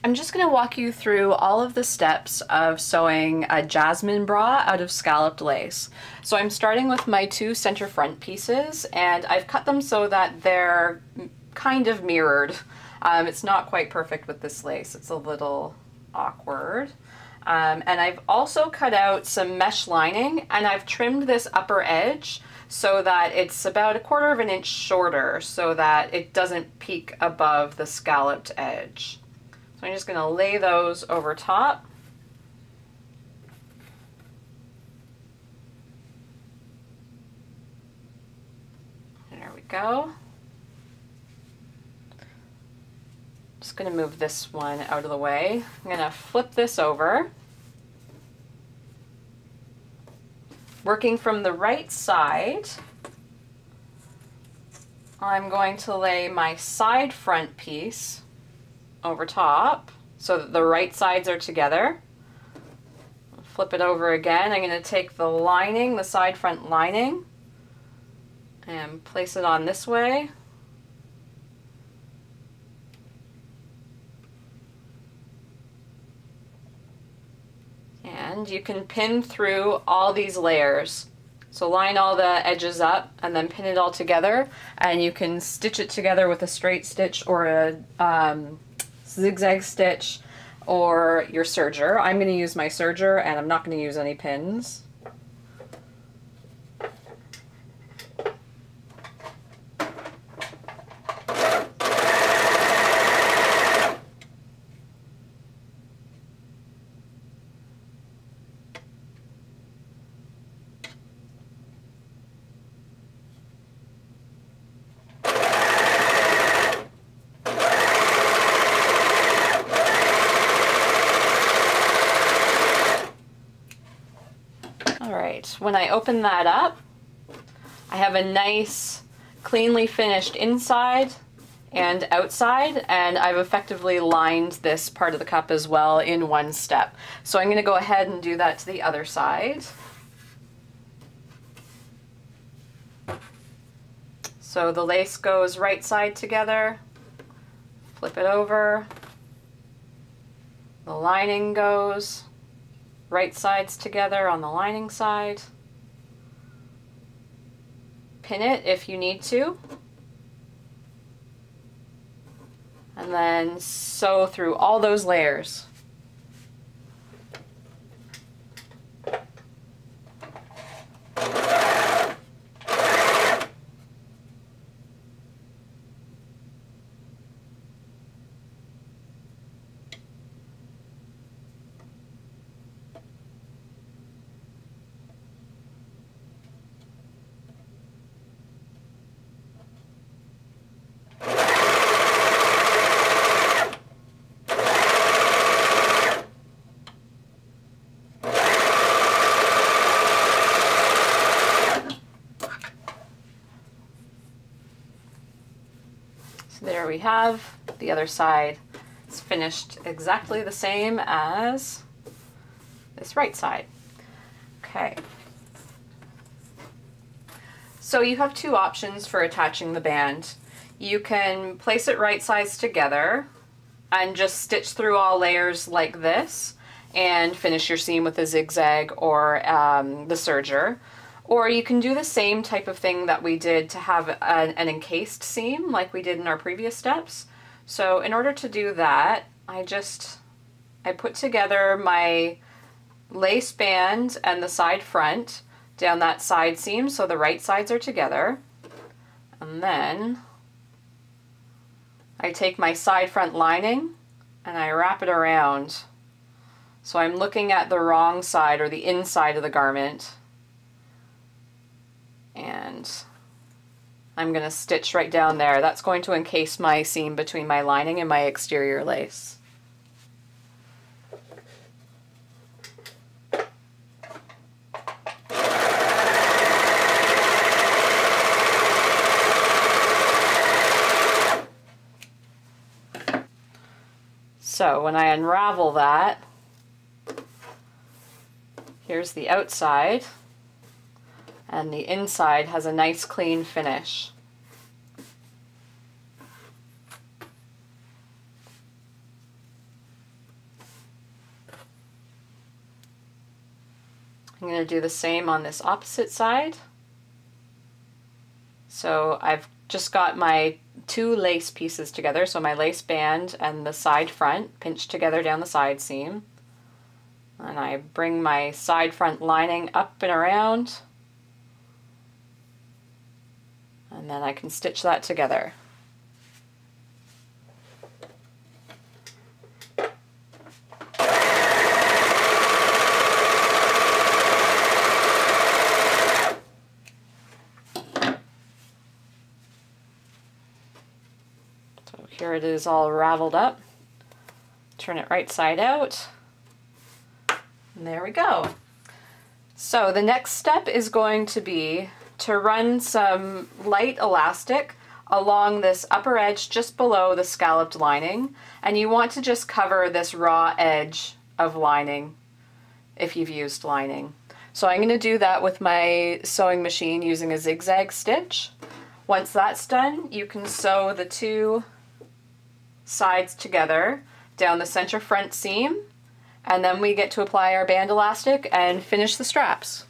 I'm just going to walk you through all of the steps of sewing a Jasmine bra out of scalloped lace. So I'm starting with my two center front pieces, and I've cut them so that they're kind of mirrored. It's not quite perfect with this lace. It's a little awkward. And I've also cut out some mesh lining, and I've trimmed this upper edge so that it's about 1/4 of an inch shorter so that it doesn't peak above the scalloped edge. So I'm just going to lay those over top. There we go. Just going to move this one out of the way. I'm going to flip this over. Working from the right side, I'm going to lay my side front piece over top so that the right sides are together. Flip it over again. I'm going to take the lining, the side front lining, and place it on this way. And you can pin through all these layers. So line all the edges up and then pin it all together, and you can stitch it together with a straight stitch or a zigzag stitch or your serger. I'm going to use my serger, and I'm not going to use any pins. When I open that up, I have a nice cleanly finished inside and outside, and I've effectively lined this part of the cup as well in one step. So I'm going to go ahead and do that to the other side. So the lace goes right side together, flip it over, the lining goes right sides together on the lining side. Pin it if you need to. And then sew through all those layers. There we have the other side. It's finished exactly the same as this right side. Okay. So you have two options for attaching the band. You can place it right sides together and just stitch through all layers like this and finish your seam with a zigzag or the serger. Or you can do the same type of thing that we did to have an encased seam like we did in our previous steps. So in order to do that, I put together my lace band and the side front down that side seam so the right sides are together. And then I take my side front lining and I wrap it around. So I'm looking at the wrong side or the inside of the garment. And I'm going to stitch right down there. That's going to encase my seam between my lining and my exterior lace. So when I unravel that, here's the outside. And the inside has a nice clean finish. I'm going to do the same on this opposite side. So I've just got my two lace pieces together, so my lace band and the side front pinched together down the side seam. And I bring my side front lining up and around, and then I can stitch that together. So here it is all raveled up. Turn it right side out. And there we go. So the next step is going to be to run some light elastic along this upper edge just below the scalloped lining, and you want to just cover this raw edge of lining if you've used lining. So I'm going to do that with my sewing machine using a zigzag stitch. Once that's done, you can sew the two sides together down the center front seam, and then we get to apply our band elastic and finish the straps.